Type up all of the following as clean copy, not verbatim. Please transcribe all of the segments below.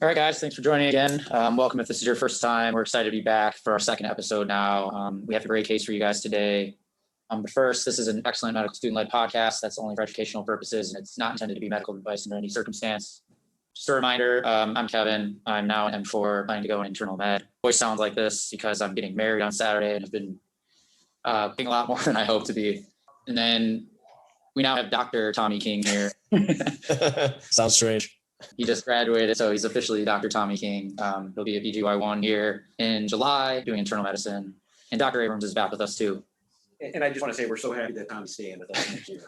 All right, guys, thanks for joining again. Welcome if this is your first time. We're excited to be back for our second episode now. We have a great case for you guys today. But first, this is an excellent medical student-led podcast that's only for educational purposes, and it's not intended to be medical advice under any circumstance. Just a reminder, I'm Kevin. I'm now an M4, planning to go in internal med. Voice sounds like this because I'm getting married on Saturday and have been being a lot more than I hope to be. And then we now have Dr. Tommy King here. Sounds strange. He just graduated, so he's officially Dr. Tommy King. He'll be at BGY1 here in July doing internal medicine. And Dr. Abrams is back with us too. And I just want to say we're so happy that Tommy's staying with us next year.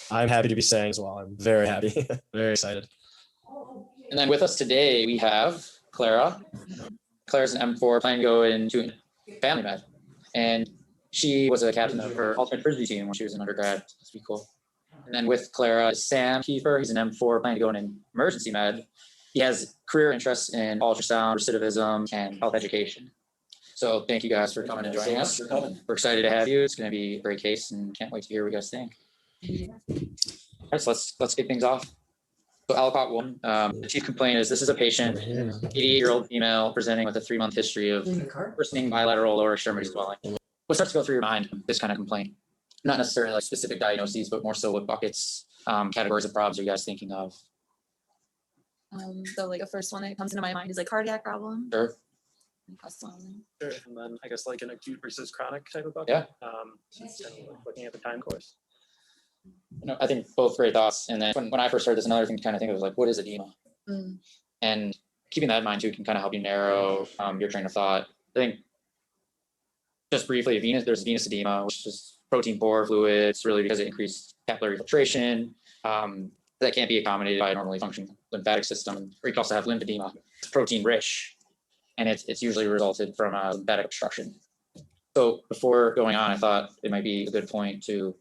I'm happy to be staying as well. I'm very happy, very excited. And then with us today, we have Clara. Clara's an M4, planning to go into family med. And she was a captain of her alternate frisbee team when she was an undergrad. That's pretty cool. And then with Clara is Sam Kefer. He's an M4, planning to go in emergency med. He has career interests in ultrasound, recidivism, and health education. So thank you guys for coming and joining us. We're excited to have you. It's going to be a great case and can't wait to hear what you guys think. All right, so let's get things off. So Alcott 1, the chief complaint is this is a patient, 88-year-old female presenting with a 3-month history of worsening bilateral lower extremity swelling. What starts to go through your mind, this kind of complaint? Not necessarily like specific diagnoses, but more so what buckets, categories of problems are you guys thinking of? So like the first one that comes into my mind is like cardiac problem. Sure. Sure, and then I guess like an acute versus chronic type of bucket. Yeah. Just kind of like looking at the time course. I think both great thoughts. And then when I first heard this, another thing to kind of think of was like, what is edema? And keeping that in mind too can kind of help you narrow your train of thought. I think just briefly, there's venous edema, which is protein poor fluid. It's really because it increased capillary filtration. That can't be accommodated by a normally functioning lymphatic system. Or you can also have lymphedema. It's protein rich. And it's usually resulted from a lymphatic obstruction. So before going on, I thought it might be a good point to,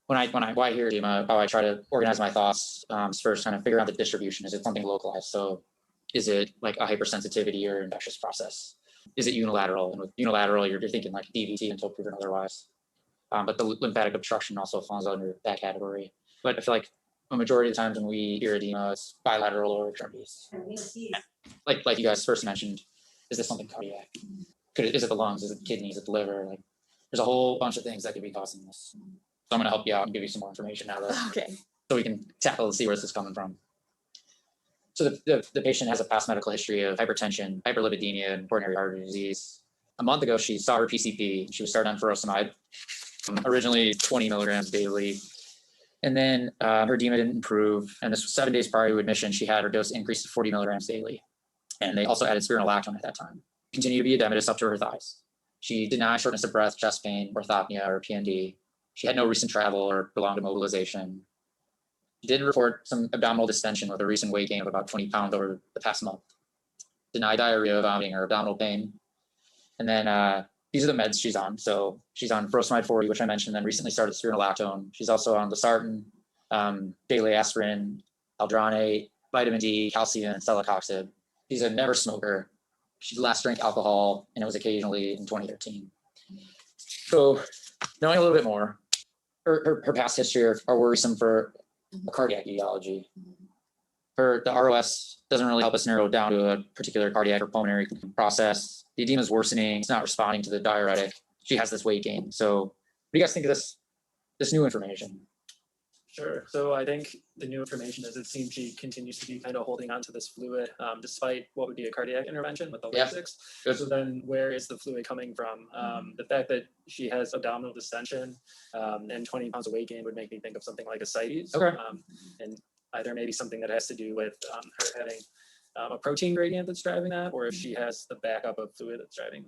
when I hear edema, how I try to organize my thoughts is first kind of figure out the distribution. Is it something localized? So is it like a hypersensitivity or infectious process? Is it unilateral? And with unilateral, you're thinking like DVT until proven otherwise. But the lymphatic obstruction also falls under that category. But I feel like a majority of the times when we hear edema, it's bilateral lower extremities. Like you guys first mentioned, is this something cardiac? Is it the lungs? Is it the kidneys? Is it the liver? Like, there's a whole bunch of things that could be causing this. So I'm going to help you out and give you some more information now, Okay. so we can tackle and see where this is coming from. So the patient has a past medical history of hypertension, hyperlipidemia, and coronary artery disease. A month ago, she saw her PCP. She was started on furosemide, originally 20 milligrams daily. And then her edema didn't improve. And this was 7 days prior to admission. She had her dose increased to 40 milligrams daily. And they also added spironolactone at that time. Continued to be edematous up to her thighs. She denied shortness of breath, chest pain, orthopnea, or PND. She had no recent travel or prolonged immobilization. She did report some abdominal distension with a recent weight gain of about 20 pounds over the past month. Denied diarrhea, vomiting, or abdominal pain. And then these are the meds she's on. So she's on furosemide 40, which I mentioned, then recently started spironolactone. She's also on losartan, daily aspirin, aldronate, vitamin D, calcium, and celecoxib. She's a never smoker. She last drank alcohol, and it was occasionally in 2013. So knowing a little bit more, her past history are worrisome for a cardiac etiology. The ROS doesn't really help us narrow it down to a particular cardiac or pulmonary process. The edema is worsening. It's not responding to the diuretic. She has this weight gain. So what do you guys think of this new information? Sure. So I think the new information is it seems she continues to be kind of holding on to this fluid despite what would be a cardiac intervention with the Ledsky. So then where is the fluid coming from? The fact that she has abdominal distension and 20 pounds of weight gain would make me think of something like ascites. Okay. And either maybe something that has to do with her having a protein gradient that's driving that, or if she has the backup of fluid that's driving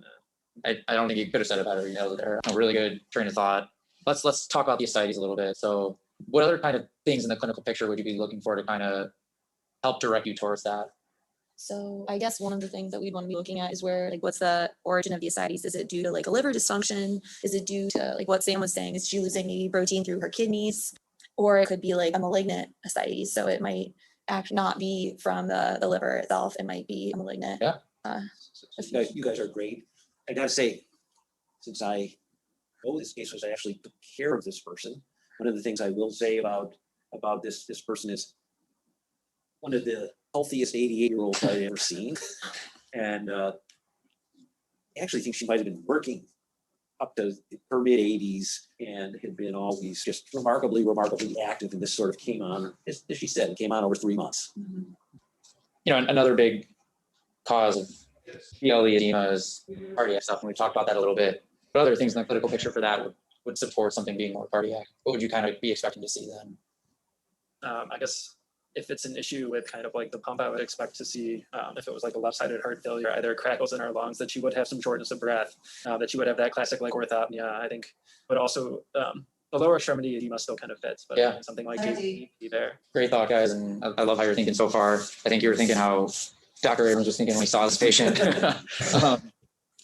that. I don't think you could have said it better. You nailed it there. A really good train of thought. Let's talk about the ascites a little bit. So what other kind of things in the clinical picture would you be looking for to kind of help direct you towards that? So I guess one of the things that we'd want to be looking at is where, like, what's the origin of the ascites? Is it due to like a liver dysfunction? Is it due to like what Sam was saying? Is she losing the protein through her kidneys? Or it could be like a malignant ascites. So it might not be from the liver itself. It might be a malignant. Yeah. You guys are great. I gotta say, since I know this case, was I actually took care of this person. One of the things I will say about this person is one of the healthiest 88-year-olds I've ever seen. And I actually think she might have been working up to her mid-80s and had been always just remarkably active. And this sort of came on, as she said, it came on over 3 months. You know, another big cause of BLE edema is cardiac stuff, and we've talked about that a little bit. But other things in the clinical picture for that would support something being more cardiac. What would you kind of be expecting to see then? I guess if it's an issue with kind of like the pump, I would expect to see, if it was like a left-sided heart failure, either crackles in our lungs, that you would have some shortness of breath, that you would have that classic like orthopnea, I think. But also the lower extremity edema still kind of fits, but Yeah. something like GE there. Great thought, guys, and I love how you're thinking so far. I think you were thinking how Dr. Abrams was thinking when he saw this patient.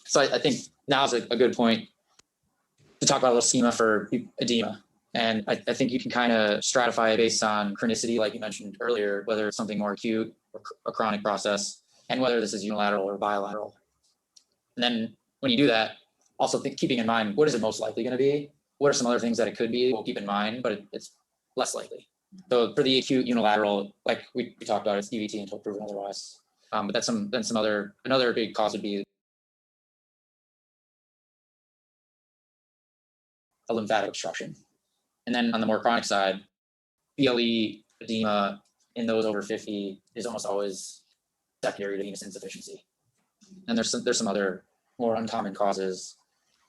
So I think now is a good point to talk about a little schema for edema. And I think you can kind of stratify it based on chronicity, like you mentioned earlier, whether it's something more acute or a chronic process, and whether this is unilateral or bilateral. And then when you do that, also keeping in mind, what is it most likely going to be? What are some other things that it could be? We'll keep in mind, but it's less likely. So for the acute unilateral, like we talked about, it's DVT until proven otherwise. But that's another big cause would be a lymphatic obstruction. And then on the more chronic side, BLE edema in those over 50 is almost always secondary to venous insufficiency. And there's some other more uncommon causes.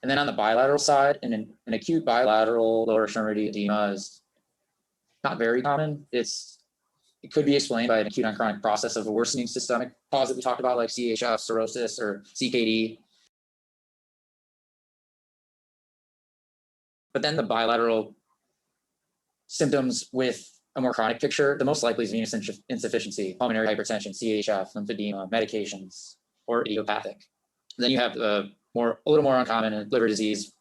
And then on the bilateral side, an acute bilateral lower extremity edema is not very common. It could be explained by an acute on chronic process of a worsening systemic cause that we talked about, like CHF, cirrhosis, or CKD. But then the bilateral symptoms with a more chronic picture, the most likely is venous insufficiency, pulmonary hypertension, CHF, lymphedema, medications, or idiopathic. And then you have a little more uncommon liver disease,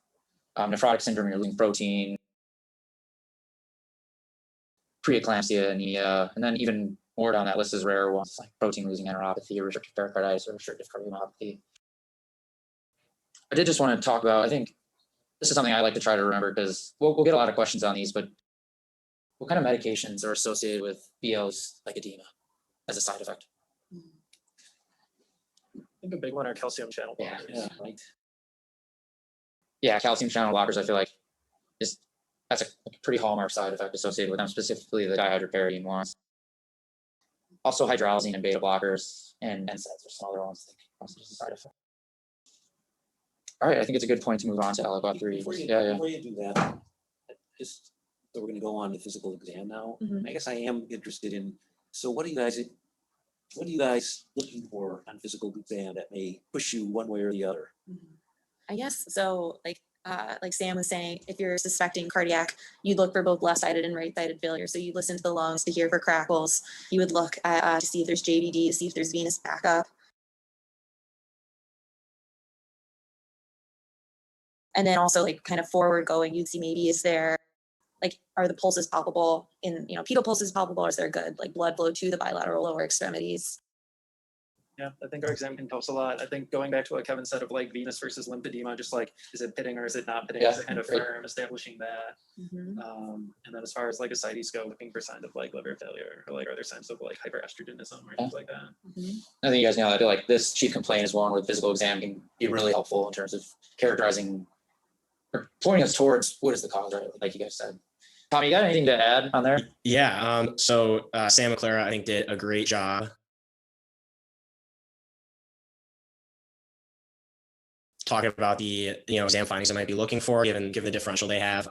nephrotic syndrome, you're losing protein, preeclampsia, anemia, and then even more down that list is rare ones like protein losing enteropathy or restrictive pericarditis or restrictive cardiomyopathy. I did just want to talk about, I think this is something I like to try to remember because we'll get a lot of questions on these, but what kind of medications are associated with BLs like edema as a side effect? I think a big one are calcium channel blockers. Yeah, right. Yeah, calcium channel blockers, I feel like that's a pretty hallmark side effect associated with them, specifically the dihydropyridine ones. Also hydralazine and beta blockers and NSAIDs or some other ones that also as a side effect. All right, I think it's a good point to move on to aliquot 3. Before you do that, just so we're going to go on to physical exam now. I guess I am interested in. So, what are you guys looking for on physical exam that may push you one way or the other? I guess so. Like Sam was saying, if you're suspecting cardiac, you'd look for both left-sided and right-sided failure. So you listen to the lungs to hear for crackles. You would look at to see if there's JVD, to see if there's venous backup. And then also like kind of forward going, you'd see maybe are the pulses palpable pedal pulses palpable, or is there good like blood flow to the bilateral lower extremities? Yeah, I think our exam can help us a lot. I think going back to what Kevin said of like venous versus lymphedema, just like, is it pitting or is it not pitting? Yeah, is it kind of great. firm, establishing that. And then as far as like ascites go, looking for signs of like liver failure or like other signs of like hyperestrogenism or things like that. I think you guys know, I feel like this chief complaint is one where the physical exam can be really helpful in terms of characterizing or pointing us towards what is the cause, right? Like you guys said. Tommy, you got anything to add on there? Yeah. So Sam and Clara, I think, did a great job talking about the exam findings I might be looking for given the differential they have.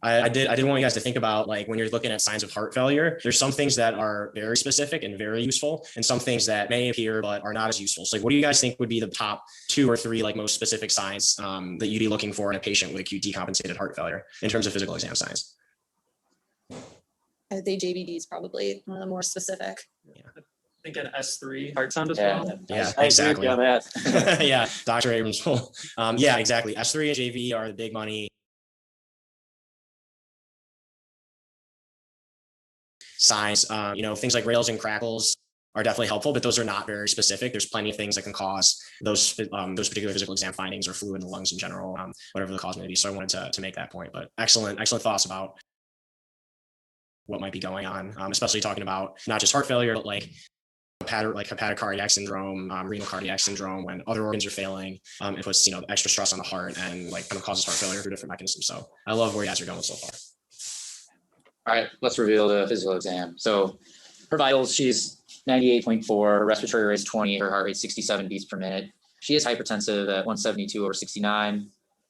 I did want you guys to think about, like, when you're looking at signs of heart failure, there's some things that are very specific and very useful, and some things that may appear but are not as useful. So, like, what do you guys think would be the top 2 or 3 like most specific signs that you'd be looking for in a patient with acute decompensated heart failure in terms of physical exam signs? I think JVD is probably one of the more specific. I think an S3 heart sound as Yeah. well. Yeah, I exactly. agree on that. Yeah, Dr. Abrams. Yeah, exactly. S3 and JV are the big money signs. Things like rails and crackles are definitely helpful, but those are not very specific. There's plenty of things that can cause those particular physical exam findings or fluid in the lungs in general, whatever the cause may be. So I wanted to make that point. But excellent thoughts about what might be going on, especially talking about not just heart failure, but like hepatic cardiac syndrome, renal cardiac syndrome, when other organs are failing, it puts, extra stress on the heart and like kind of causes heart failure through different mechanisms. So I love where you guys are going so far. All right, let's reveal the physical exam. So her vitals, she's 98.4, her respiratory rate's 20, her heart rate 67 beats per minute. She is hypertensive at 172/69.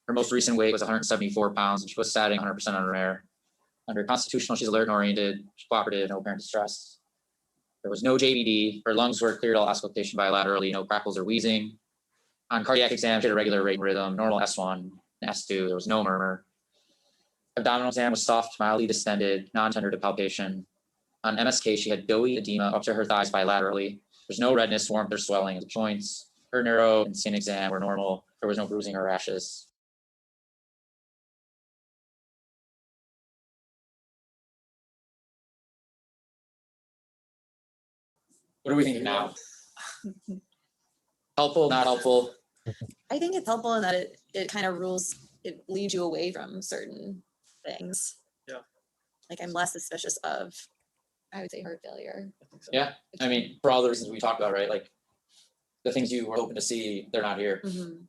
Her most recent weight was 174 pounds, and she was statting 100% on her air. Under constitutional, she's alert and oriented, she's cooperative, no apparent distress. There was no JVD. Her lungs were cleared all auscultation bilaterally, no crackles or wheezing. On cardiac exam, she had a regular rate and rhythm, normal S1, S2, there was no murmur. Abdominal exam was soft, mildly distended, non-tender to palpation. On MSK, she had doughy edema up to her thighs bilaterally. There's no redness, warmth, or swelling of the joints. Her neuro and skin exam were normal. There was no bruising or rashes. What are we thinking now? Helpful, not helpful? I think it's helpful in that it kind of it leads you away from certain things. Yeah. Like I'm less suspicious of, I would say, heart failure. I think so. Yeah, I mean, for all the reasons we talked about, right? Like the things you were hoping to see, they're not here. Mhm.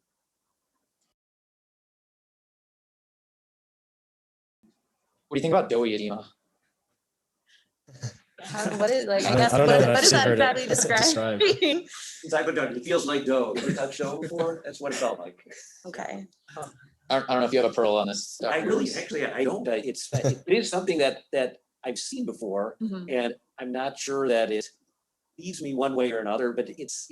What do you think about doughy edema? What is like? I I guess don't know what, that what I've is that heard it exactly described. describing? Exactly, Doug. It feels like dough. You ever touched dough before? That's what it felt like. Okay. I don't know if you have a pearl on this. I really, actually, I don't. It is something that I've seen before, Mhm. and I'm not sure that it leads me one way or another, but it's,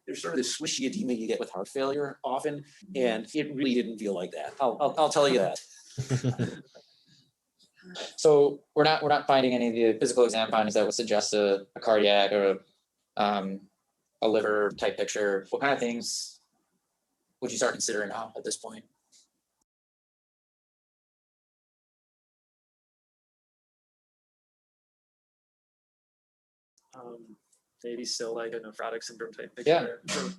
there's sort of this swishy edema you get with heart failure often, and it really didn't feel like that. I'll tell you that. So we're not finding any of the physical exam findings that would suggest a cardiac or a liver type picture. What kind of things would you start considering now at this point? Maybe still like a nephrotic syndrome type Yeah. picture.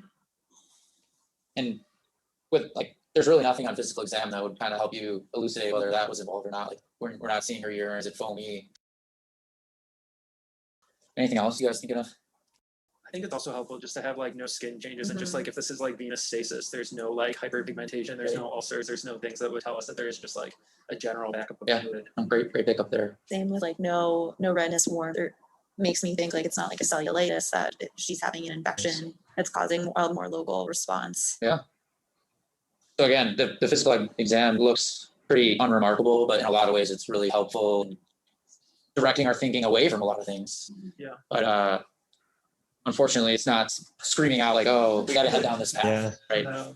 And with there's really nothing on physical exam that would kind of help you elucidate whether that was involved or not. Like we're not seeing her urine, is it foamy? Anything else you guys thinking of? I think it's also helpful just to have like no skin changes and just like if this is like venous stasis, there's no like hyperpigmentation, there's no ulcers, there's no things that would tell us that there is just like a general backup of Yeah. fluid. Great pickup there. Same with like no redness, warmth, or makes me think like it's not like a cellulitis that she's having an infection that's causing a more local response. Yeah. So again, the physical exam looks pretty unremarkable, but in a lot of ways it's really helpful in directing our thinking away from a lot of things. Yeah. But unfortunately, it's not screaming out like, "Oh, we got to head down this path." Yeah. Right. No.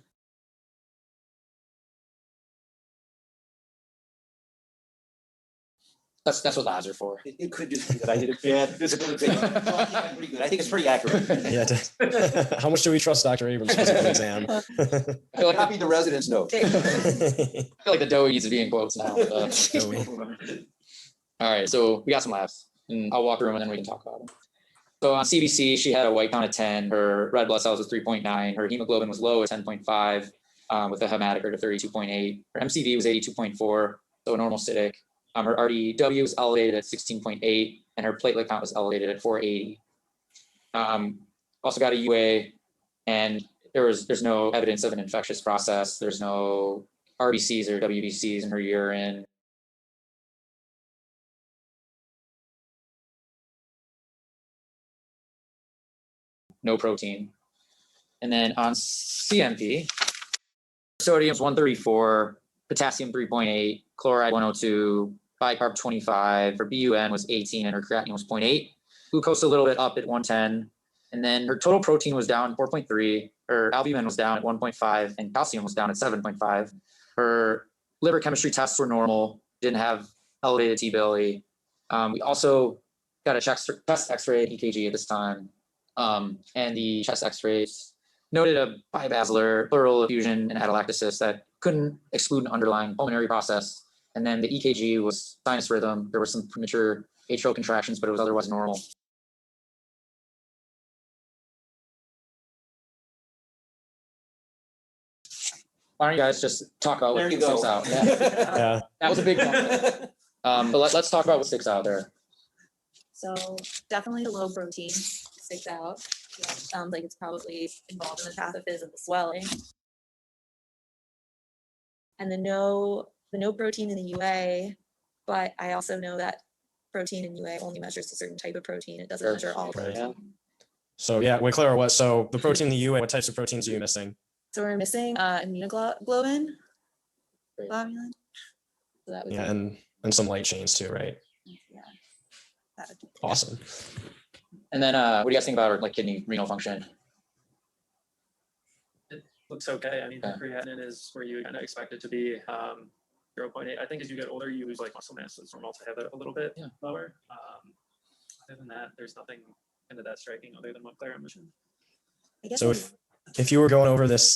That's what labs are for. It could just be that I did a bad physical exam. Well, I think I'm pretty good. I think it's pretty accurate. Yeah. How much do we trust Dr. Abrams' physical exam? I feel like Copy the residence note. I feel like the doughy needs to be in quotes now. All right, so we got some labs, and I'll walk through them and then we can talk about them. So on CBC, she had a white count of 10. Her red blood cells was 3.9. Her hemoglobin was low at 10.5 with a hematocrit of 32.8. Her MCV was 82.4, so a normal cytic. Her RDW was elevated at 16.8, and her platelet count was elevated at 480. Also got a UA, and there's no evidence of an infectious process. There's no RBCs or WBCs in her urine. No protein. And then on CMP, sodium's 134, potassium 3.8, chloride 102, bicarb 25, her BUN was 18, and her creatinine was 0.8. Glucose a little bit up at 110. And then her total protein was down 4.3, her albumin was down at 1.5, and calcium was down at 7.5. Her liver chemistry tests were normal, didn't have elevated T-BLE. We also got a chest x-ray EKG at this time. And the chest x-rays noted a bibasilar pleural effusion and atelectasis that couldn't exclude an underlying pulmonary process. And then the EKG was sinus rhythm. There were some premature atrial contractions, but it was otherwise normal. Why don't you guys just talk about what There you sticks go. out? Yeah. Yeah. That was a big one. But let's talk about what sticks out there. So definitely the low protein sticks out. Sounds like it's probably involved in the pathophys and the swelling. And the no protein in the UA, but I also know that protein in UA only measures a certain type of protein. It doesn't Sure. measure all Right. protein. So yeah, wait, Clara, so the protein in the UA, what types of proteins are you missing? So we're missing immunoglobulin. Great. Globulin. So that would Yeah, be, and some light chains too, right? yeah. That would be Awesome. And then what do you guys think about like kidney renal function? Looks okay. I mean, Yeah. creatinine is where you kind of expect it to be. 0.8. I think as you get older, you lose like muscle mass. So it's normal to have it a little bit lower. Other than that, there's nothing into that striking other than what Clara mentioned. I guess So if you were going over this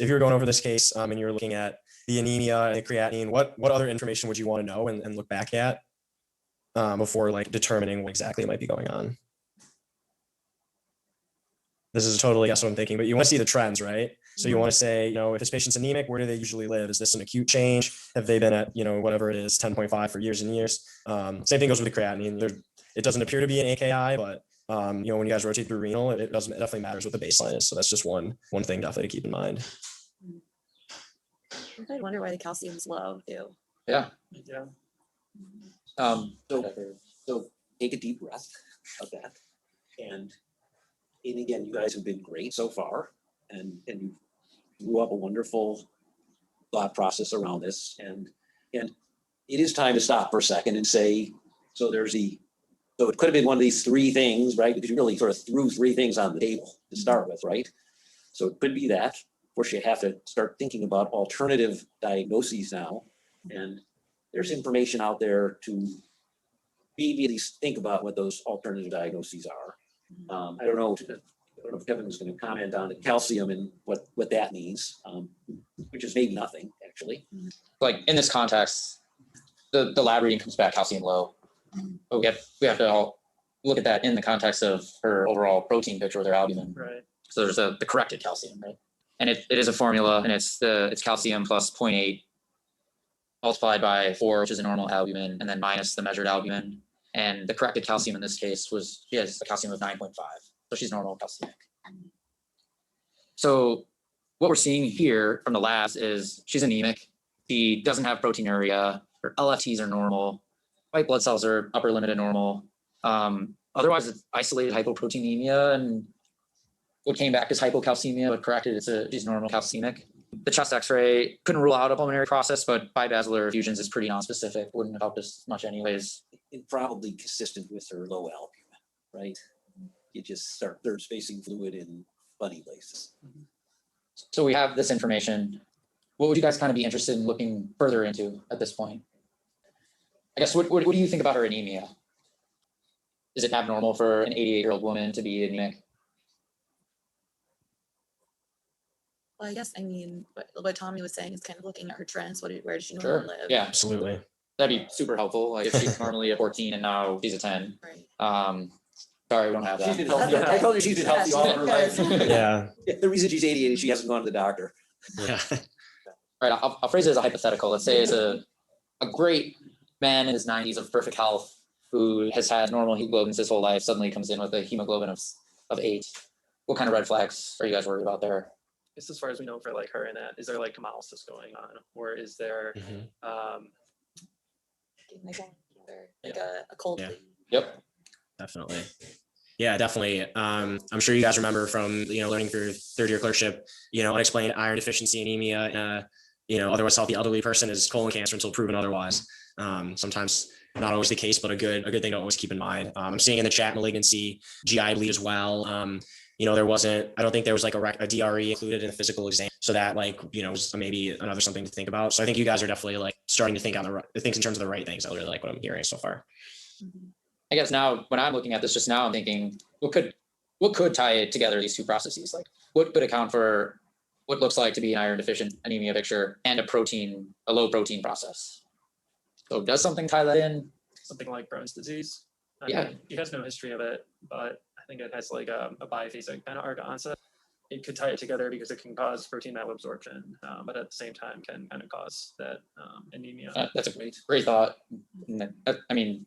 case and you're looking at the anemia and the creatinine, what other information would you want to know and look back at before like determining what exactly might be going on? This is totally guess what I'm thinking, but you want to see the trends, right? So you want to say, if this patient's anemic, where do they usually live? Is this an acute change? Have they been at, whatever it is, 10.5 for years and years? Same thing goes with the creatinine. It doesn't appear to be an AKI, but when you guys rotate through renal, it definitely matters what the baseline is. So that's just one thing definitely to keep in mind. I wonder why the calcium's low too. Yeah. Yeah. So take a deep breath of that. And again, you guys have been great so far. And you grew up a wonderful thought process around this. And it is time to stop for a second and say, so it could have been one of these three things, right? Because you really sort of threw three things on the table to start with, right? So it could be that. Of course, you have to start thinking about alternative diagnoses now. And there's information out there to maybe at least think about what those alternative diagnoses are. I don't know if Kevin was going to comment on the calcium and what that means, which is maybe nothing, actually. Like in this context, the lab reading comes back calcium low. But we have to all look at that in the context of her overall protein picture with her albumin. Right. So there's the corrected calcium, right? And it is a formula, and it's calcium plus 0.8 multiplied by 4, which is a normal albumin, and then minus the measured albumin. And the corrected calcium in this case she has a calcium of 9.5. So she's normal calcemic. So what we're seeing here from the labs is she's anemic. She doesn't have proteinuria. Her LFTs are normal. White blood cells are upper limit of normal. Otherwise, it's isolated hypoproteinemia, and what came back as hypocalcemia, but corrected, she's normal calcemic. The chest X-ray couldn't rule out a pulmonary process, but bibasilar effusions is pretty nonspecific. Wouldn't have helped us much anyways. It's probably consistent with her low albumin, right? You just start third spacing fluid in funny places. So we have this information. What would you guys kind of be interested in looking further into at this point? I guess, what do you think about her anemia? Is it abnormal for an 88-year-old woman to be anemic? Well, I guess, what Tommy was saying is kind of looking at her trends. Where does she Sure. normally live? Yeah, Absolutely. that'd be super helpful. Like if she's normally a 14 and now she's a 10. Right. Sorry, we don't have She's been that. healthy. I told her she's been healthy all of her life. Yeah. The reason she's 88 is she hasn't gone to the doctor. Yeah. All right, I'll phrase it as a hypothetical. Let's say it's a great man in his 90s of perfect health who has had normal hemoglobins his whole life, suddenly comes in with a hemoglobin of 8. What kind of red flags are you guys worried about there? Just as far as we know for like her and that, is there like hemolysis going on, or is there Like a cold. Yeah. Yep. Definitely. Yeah, definitely. I'm sure you guys remember from, learning through third year clerkship, unexplained iron deficiency anemia in a, otherwise healthy elderly person is colon cancer until proven otherwise. Sometimes not always the case, but a good thing to always keep in mind. I'm seeing in the chat malignancy, GI bleed as well. I don't think there was like a DRE included in the physical exam. So that was maybe another something to think about. So I think you guys are definitely like starting to think on the things in terms of the right things. I really like what I'm hearing so far. I guess now when I'm looking at this just now, I'm thinking, what could tie together these two processes? Like what could account for what looks like to be an iron deficient anemia picture and a low protein process? So does something tie that in? something like Crohn's disease? Yeah. He has no history of it, but I think it has like a biphasic kind of arc onset. it could tie it together because it can cause protein malabsorption, but at the same time can kind of cause that anemia. That's a great thought. I mean,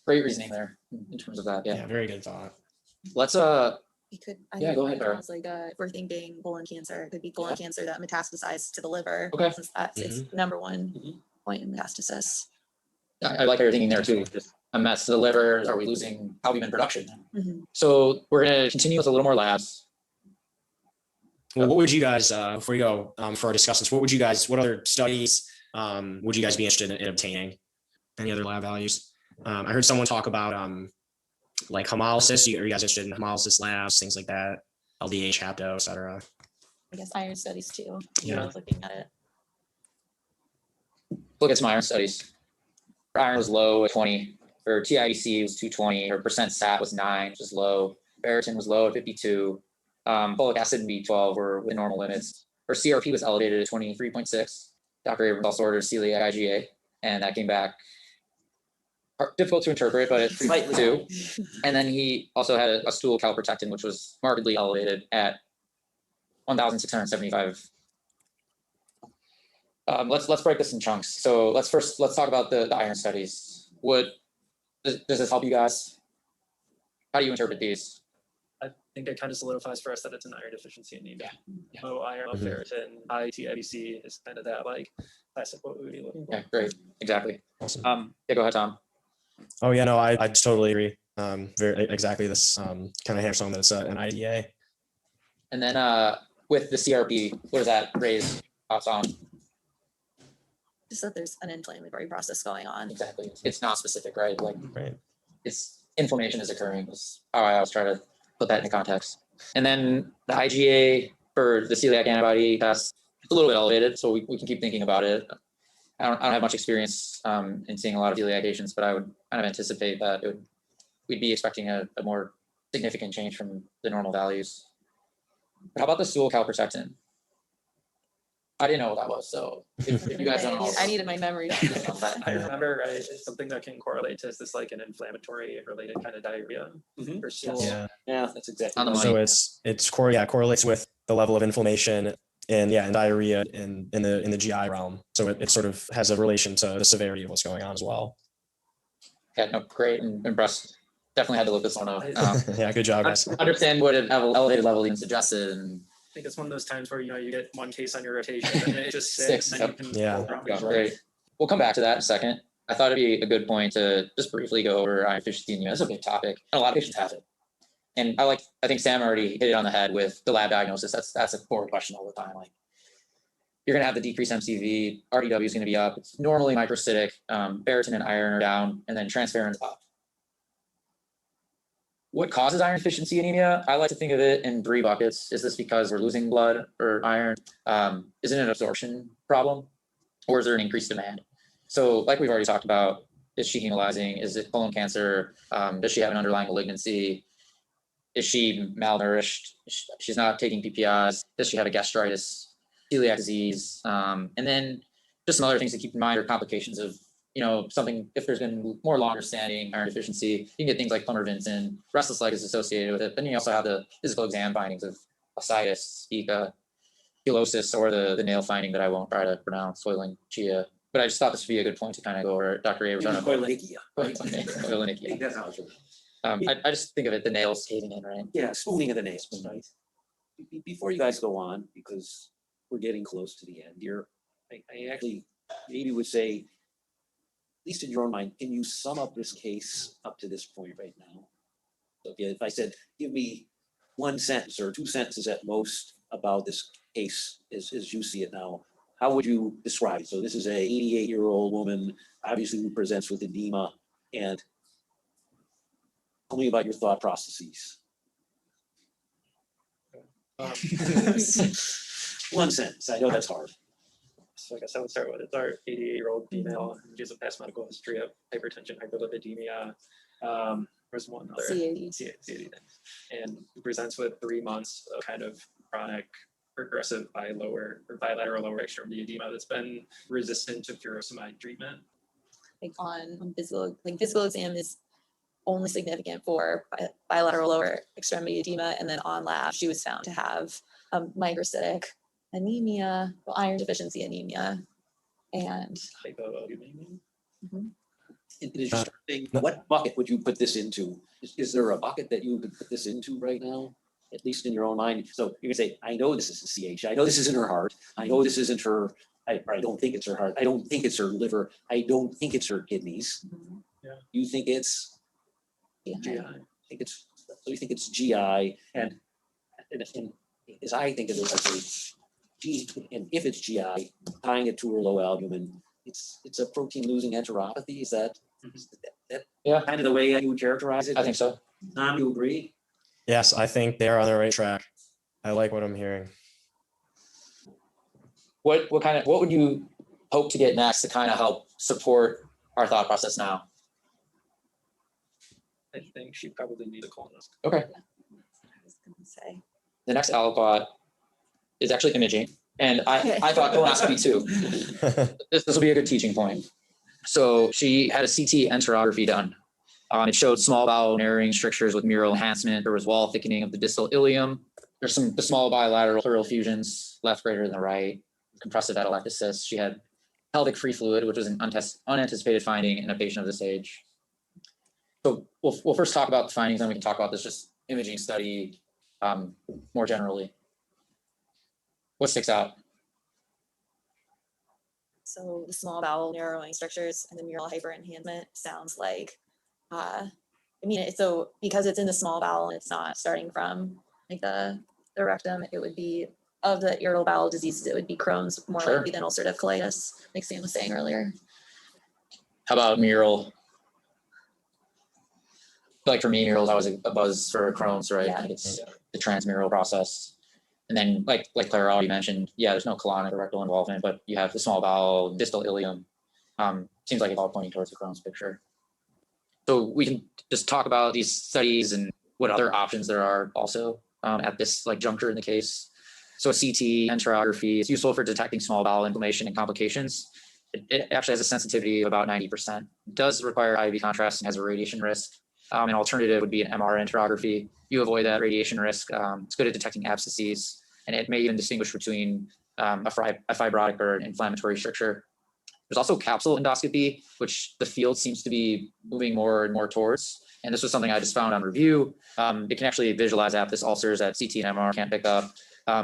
great reasoning there in terms of that. Yeah, Yeah. very good thought. Let's We could, Yeah, go ahead, Clara. like, if we're thinking colon cancer, it could be colon cancer that metastasized to the liver. Okay. Since that's its number one point in metastasis. I like how you're thinking there too. Just a mess to the liver. Are we losing albumin production? Mhm. So we're gonna continue with a little more labs. Well, what would you guys, before we go for our discussions, what other studies would you guys be interested in obtaining? Any other lab values? I heard someone talk about like hemolysis. Are you guys interested in hemolysis labs, things like that? LDH, hapto, et cetera. I guess iron studies too. Yeah. I was looking at it. Look at some iron studies. Her iron was low at 20. Her TIBC was 220. Her percent SAT was 9, which is low. Ferritin was low at 52. Folic acid and B12 were within normal limits. Her CRP was elevated at 23.6. Dr. Abrams also ordered celiac IgA, and that came back difficult to interpret, but it's Slightly. 2. And then he also had a stool calprotectin, which was markedly elevated at 1,675. Let's break this in chunks. So let's talk about the iron studies. Does this help you guys? How do you interpret these? I think it kind of solidifies for us that it's an iron deficiency anemia. Yeah. Low iron, low ferritin, high TIBC is kind of that like classic what we would be looking for. Yeah, great, exactly. Awesome. Yeah, go ahead, Tom. Oh yeah, no, I totally agree. Very exactly this kind of hammers home that it's an IDA. And then with the CRP, what does that raise thoughts on? Just that there's an inflammatory process going on. Exactly. It's not specific, right? Like Right. it's inflammation is occurring. Is how I always try to put that into context. And then the IgA for the celiac antibody test, it's a little bit elevated, so we can keep thinking about it. I don't have much experience in seeing a lot of celiac patients, but I would kind of anticipate that we'd be expecting a more significant change from the normal values. But how about the stool calprotectin? I didn't know what that was, so if you guys don't know. I needed my memory. But I remember it's something that can correlate to is this like an inflammatory related kind of diarrhea Mhm. or stool. Yeah. That's exactly. On the So money. it's correlates with the level of inflammation and diarrhea in the GI realm. So it sort of has a relation to the severity of what's going on as well. Yeah, no, great and impressed. Definitely had to look this one up. Yeah, good job, guys. Understand what an elevated level even suggested, and I think it's one of those times where you get one case on your rotation and it just Sticks, sticks. And then you can Yeah. roll around yeah, it. great. We'll come back to that in a second. I thought it'd be a good point to just briefly go over iron deficiency anemia. It's a big topic, and a lot of patients have it. And I think Sam already hit it on the head with the lab diagnosis. That's a core question all the time. Like you're gonna have the decreased MCV, RDW is gonna be up. It's normally microcytic, ferritin and iron are down, and then transferrin's up. What causes iron deficiency anemia? I like to think of it in 3 buckets. Is this because we're losing blood or iron? Is it an absorption problem? Or is there an increased demand? So like we've already talked about, is she hemolyzing? Is it colon cancer? Does she have an underlying malignancy? Is she malnourished? She's not taking PPIs. Does she have a gastritis, celiac disease? And then just some other things to keep in mind are complications of something, if there's been more longer standing iron deficiency, you can get things like Plummer-Vinson, restless leg is associated with it. Then you also have the physical exam findings of ascites, spica, chelosis, or the nail finding that I won't try to pronounce, Soiling-Chia. But I just thought this would be a good point to kind of go over. Dr. Abrams. Koilenikia. That's how it's I just think of it, the nails caving in, right? Yeah, spooning of the nails, right? Before you guys go on, because we're getting close to the end here, I actually maybe would say, at least in your own mind, can you sum up this case up to this point right now? So if I said, give me 1 sentence or 2 sentences at most about this case as you see it now, how would you describe it? So this is a 88-year-old woman, obviously who presents with edema, and tell me about your thought processes. 1 sentence. I know that's hard. So I guess I would start with it's our 88-year-old female who has a past medical history of hypertension, hyperlipidemia. There's one other CAD. CAD thing, and presents with 3 months of kind of chronic progressive bilateral lower extremity edema that's been resistant to furosemide treatment. Like on physical exam is only significant for bilateral lower extremity edema. And then on lab, she was found to have microcytic anemia, well, iron deficiency anemia, and Hypoalbuminemia. It is just thing, what bucket would you put this into? Is there a bucket that you would put this into right now? At least in your own mind. So you can say, I know this is a CH. I know this isn't her heart. I know this isn't her. I don't think it's her heart. I don't think it's her liver. I don't think it's her kidneys. Yeah. You think it's GI. so you think it's GI and as I think of it, I say, and if it's GI, tying it to her low albumin, it's a protein losing enteropathy. Is that Yeah. kind of the way you would characterize it? I think so. Tom, you agree? Yes, I think they are on the right track. I like what I'm hearing. What would you hope to get next to kind of help support our thought process now? I think she probably needs a colonoscopy. Okay. I was gonna say, The next aliquot is actually imaging. And I thought colonoscopy too. This will be a good teaching point. So she had a CT enterography done. It showed small bowel narrowing strictures with mural enhancement. There was wall thickening of the distal ileum. There's the small bilateral pleural effusions, left greater than the right, compressive atelectasis. She had pelvic free fluid, which was an unanticipated finding in a patient of this age. So we'll first talk about the findings, then we can talk about this just imaging study more generally. What sticks out? so the small bowel narrowing structures and the mural hyperenhancement sounds like, so because it's in the small bowel and it's not starting from like the rectum, it would be, of the irritable bowel diseases, it would be Crohn's more Sure. likely than ulcerative colitis, like Sam was saying earlier. How about mural? Like for me, mural's always a buzz for Crohn's, right? Yeah. Like it's the transmural process. And then like Clara already mentioned, yeah, there's no colonic or rectal involvement, but you have the small bowel, distal ileum. Seems like it's all pointing towards the Crohn's picture. So we can just talk about these studies and what other options there are also at this like juncture in the case. So a CT enterography is useful for detecting small bowel inflammation and complications. It actually has a sensitivity of about 90%. It does require IV contrast and has a radiation risk. An alternative would be an MR enterography. You avoid that radiation risk. It's good at detecting abscesses, and it may even distinguish between a fibrotic or an inflammatory stricture. There's also capsule endoscopy, which the field seems to be moving more and more towards. And this was something I just found on review. It can actually visualize aphthous ulcers that CT and MR can't pick up.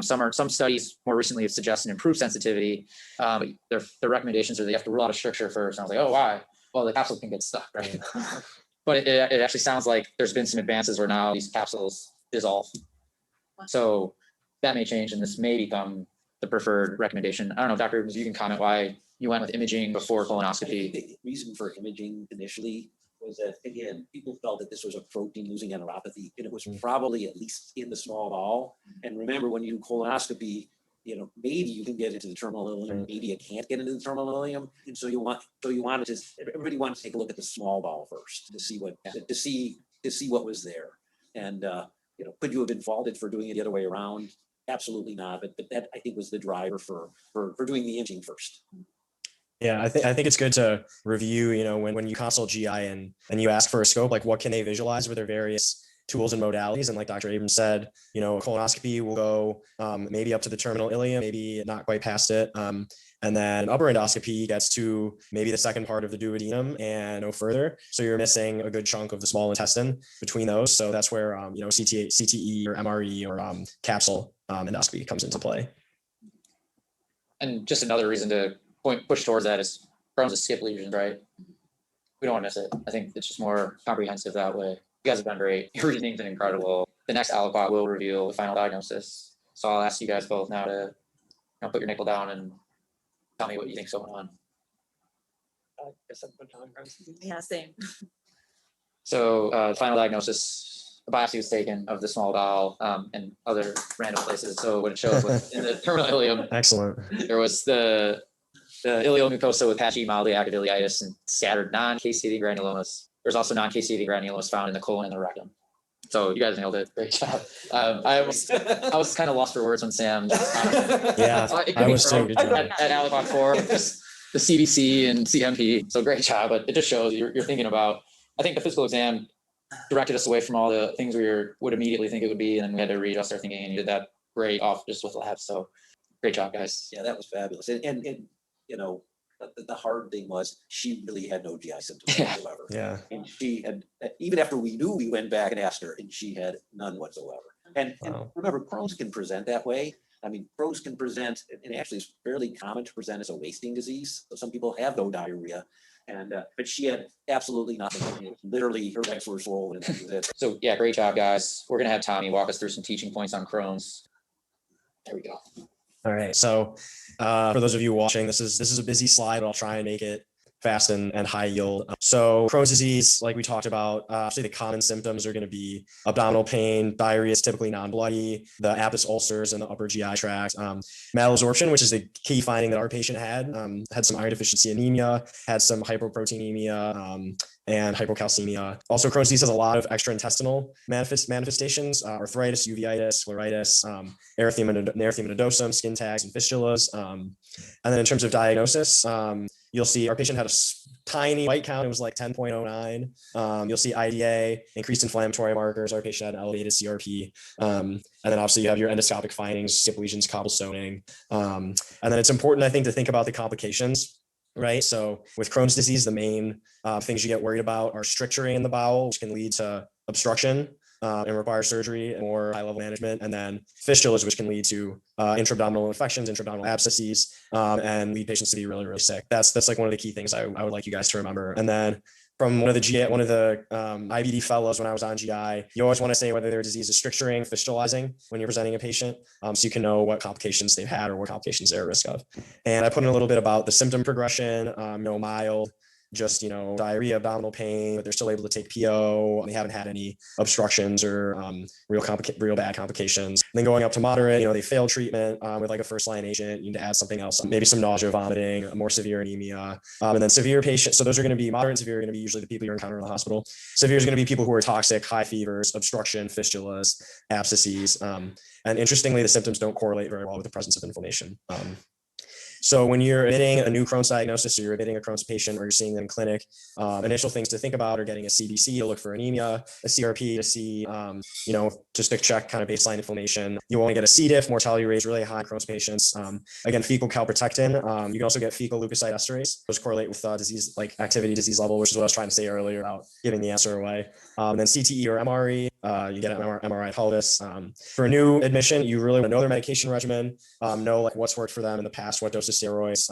Some studies more recently have suggested improved sensitivity. But their recommendations are that you have to rule out a stricture first. And I was like, oh, why? Well, the capsule can get stuck, right? But it actually sounds like there's been some advances where now these capsules dissolve. So that may change and this may become the preferred recommendation. I don't know, Dr. Abrams, you can comment why you went with imaging before colonoscopy. The reason for imaging initially was that, again, people felt that this was a protein losing enteropathy, and it was probably at least in the small bowel. And remember, when you do colonoscopy, maybe you can get into the terminal ileum, maybe you can't get into the terminal ileum. And so everybody wanted to take a look at the small bowel first to see what was there. And could you have been faulted for doing it the other way around? Absolutely not. But that I think was the driver for doing the imaging first. Yeah, I think it's good to review, when you consult GI and you ask for a scope, like what can they visualize with their various tools and modalities. And like Dr. Abrams said, colonoscopy will go maybe up to the terminal ileum, maybe not quite past it. And then upper endoscopy gets to maybe the second part of the duodenum and no further. So you're missing a good chunk of the small intestine between those. So that's where, CTE or MRE or capsule endoscopy comes into play. And just another reason to push towards that is Crohn's is skip lesions, right? We don't want to miss it. I think it's just more comprehensive that way. You guys have done great. Your reasoning's been incredible. The next aliquot will reveal the final diagnosis. So I'll ask you guys both now to put your nickel down and tell me what you think's going on. I guess I'd put John Grimes. Yeah, same. So final diagnosis, a biopsy was taken of the small bowel and other random places. So what it shows was in the terminal ileum, Excellent. there was the ileal mucosa with patchy mildly active ileitis and scattered non-caseating granulomas. There's also non-caseating granulomas found in the colon and the rectum. So you guys nailed it. Great job. I was kind of lost for words when Sam. Yeah, I was so good job. At aliquot 4, just the CBC and CMP. So great job. But it just shows you're thinking about. I think the physical exam directed us away from all the things would immediately think it would be, and then we had to readjust our thinking, and you did that great off just with labs. So great job, guys. Yeah, that was fabulous. And you know, the hard thing was she really had no GI symptoms Yeah. whatsoever. Yeah. And she had, even after we knew, we went back and asked her, and she had none whatsoever. And Wow. remember, Crohn's can present that way. I mean, Crohn's can present, and actually it's fairly common to present as a wasting disease. So some people have no diarrhea. And but she had absolutely nothing. Literally, her legs were swollen, and that was it. So yeah, great job, guys. We're gonna have Tommy walk us through some teaching points on Crohn's. There we go. All right. So for those of you watching, this is a busy slide, but I'll try and make it fast and high yield. So Crohn's disease, like we talked about, actually the common symptoms are going to be abdominal pain, diarrhea is typically non-bloody, the apis ulcers in the upper GI tract, malabsorption, which is the key finding that our patient had some iron deficiency anemia, had some hypoproteinemia, and hypocalcemia. Also, Crohn's disease has a lot of extraintestinal manifestations, arthritis, uveitis, scleritis, erythema nodosum, skin tags, and fistulas. And then in terms of diagnosis, you'll see our patient had a tiny white count. It was like 10.09. You'll see IDA, increased inflammatory markers. Our patient had an elevated CRP. And then obviously you have your endoscopic findings, skip lesions, cobblestoning. And then it's important, I think, to think about the complications. Right. So with Crohn's disease, the main things you get worried about are stricturing in the bowel, which can lead to obstruction and require surgery and more high level management. And then fistulas, which can lead to intra-abdominal infections, intra-abdominal abscesses, and lead patients to be really, really sick. That's like one of the key things I would like you guys to remember. And then from one of the IBD fellows when I was on GI, you always want to say whether their disease is stricturing, fistulizing when you're presenting a patient, so you can know what complications they've had or what complications they're at risk of. And I put in a little bit about the symptom progression, mild, just, diarrhea, abdominal pain, but they're still able to take PO. They haven't had any obstructions or real bad complications. And then going up to moderate, they failed treatment with like a first line agent. You need to add something else, maybe some nausea, vomiting, more severe anemia, and then severe patients. So those are going to be moderate and severe, are going to be usually the people you're encountering in the hospital. Severe is going to be people who are toxic, high fevers, obstruction, fistulas, abscesses. And interestingly, the symptoms don't correlate very well with the presence of inflammation. So when you're admitting a new Crohn's diagnosis, or you're admitting a Crohn's patient, or you're seeing them in clinic, initial things to think about are getting a CBC to look for anemia, a CRP to see, just to check kind of baseline inflammation. You want to get a C. diff, mortality rate is really high in Crohn's patients. Again, fecal calprotectin. You can also get fecal leukocyte esterase. Those correlate with disease, like activity, disease level, which is what I was trying to say earlier about giving the answer away. And then CTE or MRE, you get an MRI pelvis. For a new admission, you really want to know their medication regimen, know like what's worked for them in the past, what dose of steroids.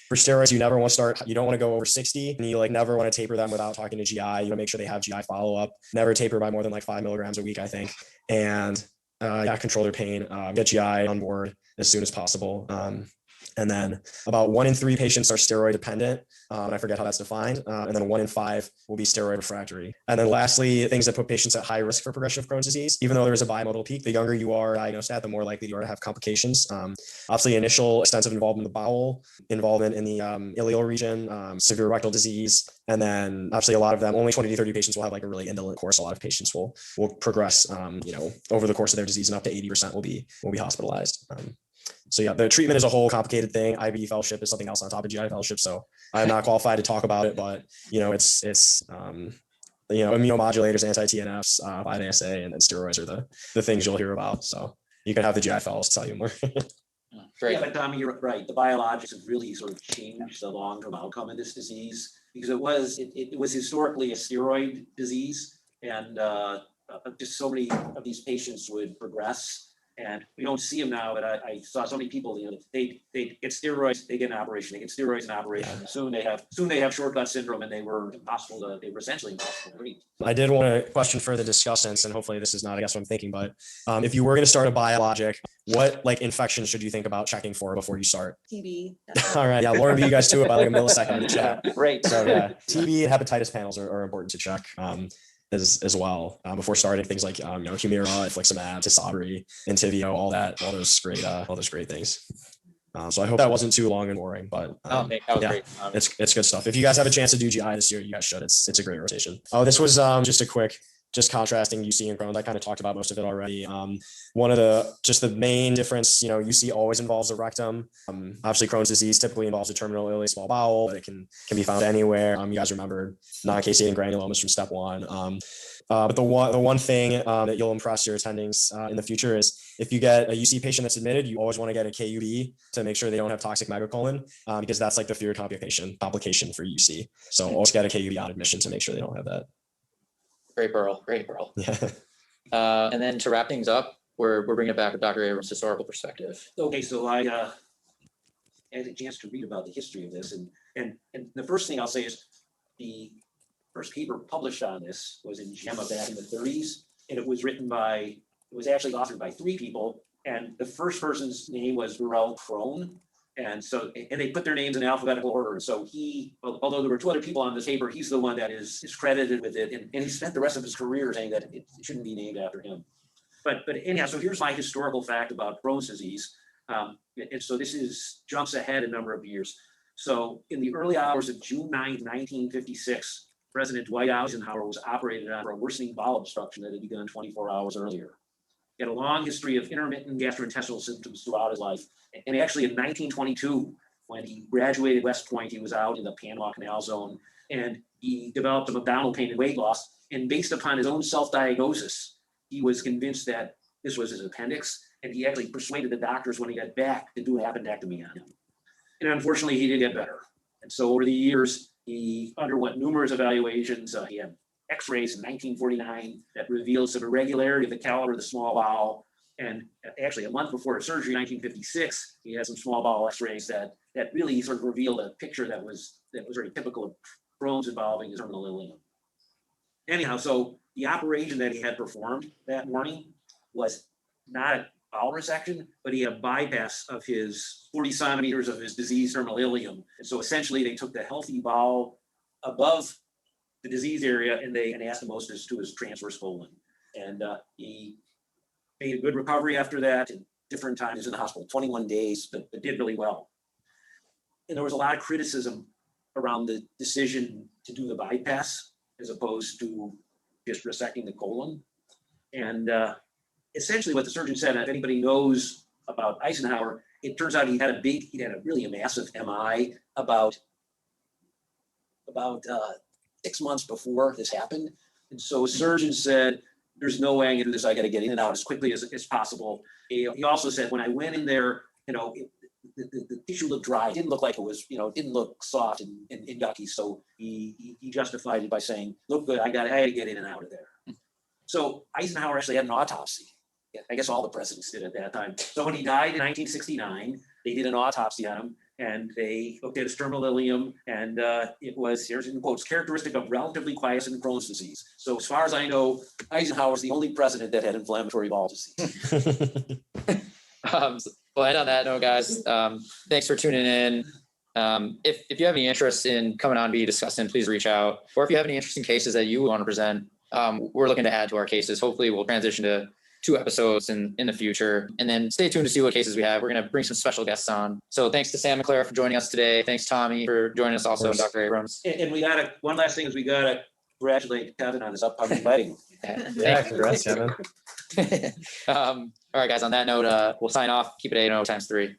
For steroids, you never want to start, you don't want to go over 60, and you like never want to taper them without talking to GI. You want to make sure they have GI follow-up, never taper by more than like 5 milligrams a week, I think. And control their pain, get GI on board as soon as possible. And then about 1 in 3 patients are steroid dependent. And I forget how that's defined. And then 1 in 5 will be steroid refractory. And then lastly, things that put patients at high risk for progression of Crohn's disease. Even though there is a bimodal peak, the younger you are diagnosed at, the more likely you are to have complications. Obviously, initial extensive involvement in the bowel, involvement in the ileal region, severe rectal disease. And then obviously a lot of them, only 20 to 30 patients will have like a really indolent course. A lot of patients will progress, over the course of their disease, and up to 80% will be hospitalized. So yeah, the treatment is a whole complicated thing. IBD fellowship is something else on top of GI fellowship. So I'm not qualified to talk about it, but it's immunomodulators, anti-TNFs, 5-ASA, and then steroids are the things you'll hear about. So you can have the GI fellows tell you more. Great. Yeah, but Tommy, you're right. The biologics have really sort of changed the long-term outcome of this disease, because it was historically a steroid disease, and just so many of these patients would progress. And we don't see them now, but I saw so many people, they get steroids, they get an operation, they get steroids and operation. Yeah. Soon they have short gut syndrome, and they were essentially impossible to treat. I did want to question for the discussants, and hopefully this is not, I guess, what I'm thinking, but if you were going to start a biologic, what like infections should you think about checking for before you start? TB. All right. Yeah. Lauren beat you guys to it by like a millisecond in the chat. Right. So yeah, TB and hepatitis panels are important to check. As well before starting things like Humira, infliximab, Tisabri, Entyvio, all those great things. So I hope that wasn't too long and boring, but that was yeah, great. It's good stuff. If you guys have a chance to do GI this year, you guys should. It's a great rotation. Oh, this was just a quick, just contrasting UC and Crohn's. I kind of talked about most of it already. One of the main difference, UC always involves the rectum. Obviously Crohn's disease typically involves a terminal ileal small bowel, but it can be found anywhere. You guys remember non-caseating granulomas from step 1. But the one thing that you'll impress your attendings in the future is if you get a UC patient that's admitted, you always want to get a KUB to make sure they don't have toxic megacolon, because that's like the feared complication for UC. So always get a KUB on admission to make sure they don't have that. Great Pearl, great Pearl. Yeah. And then to wrap things up, we're bringing it back to Dr. Abrams' historical perspective. Okay, so I had a chance to read about the history of this, and the first thing I'll say is the first paper published on this was in JAMA back in the 30s, and it was actually authored by 3 people, and the first person's name was Burrell Crone, and they put their names in alphabetical order. So although there were 2 other people on this paper, he's the one that is credited with it, and he spent the rest of his career saying that it shouldn't be named after him. But anyhow, so here's my historical fact about Crohn's disease. And so this jumps ahead a number of years. So in the early hours of June 9th, 1956, President Dwight Eisenhower was operated on for a worsening bowel obstruction that had begun 24 hours earlier. He had a long history of intermittent gastrointestinal symptoms throughout his life. And actually in 1922, when he graduated West Point, he was out in the Panama Canal Zone, and he developed some abdominal pain and weight loss. And based upon his own self-diagnosis, he was convinced that this was his appendix, and he actually persuaded the doctors when he got back to do an appendectomy on him. And unfortunately, he did get better. And so over the years, he underwent numerous evaluations. He had x-rays in 1949 that revealed some irregularity of the caliber of the small bowel. And actually, a month before his surgery in 1956, he had some small bowel x-rays that really sort of revealed a picture that was very typical of Crohn's involving his terminal ileum. Anyhow, so the operation that he had performed that morning was not a bowel resection, but he had a bypass of his 40 centimeters of his diseased terminal ileum. And so essentially they took the healthy bowel above the disease area and they anastomosed to his transverse colon. And he made a good recovery after that, and different times in the hospital, 21 days, but did really well. And there was a lot of criticism around the decision to do the bypass as opposed to just resecting the colon. And essentially what the surgeon said, if anybody knows about Eisenhower, it turns out he had a really massive MI about 6 months before this happened. And so surgeons said, there's no way I can do this. I got to get in and out as quickly as possible. He also said, when I went in there, the tissue looked dry. It didn't look like it was, it didn't look soft and yucky. So he justified it by saying, look good, I had to get in and out of there. So Eisenhower actually had an autopsy. I guess all the presidents did at that time. So when he died in 1969, they did an autopsy on him, and they looked at his terminal ileum, and it was, here's in quotes, characteristic of relatively quiescent Crohn's disease. So as far as I know, Eisenhower was the only president that had inflammatory bowel disease. Well, and on that note, guys, thanks for tuning in. If you have any interest in coming on to be discussed, please reach out. Or if you have any interesting cases that you want to present, we're looking to add to our cases. Hopefully we'll transition to 2 episodes in the future, and then stay tuned to see what cases we have. We're going to bring some special guests on. So thanks to Sam and Clara for joining us today. Thanks, Tommy, for joining us also, Dr. Abrams. And one last thing is we got to congratulate Kevin on his upcoming wedding. Yeah, congrats, Kevin. All right, guys, on that note, we'll sign off. Keep it 8-0 × 3.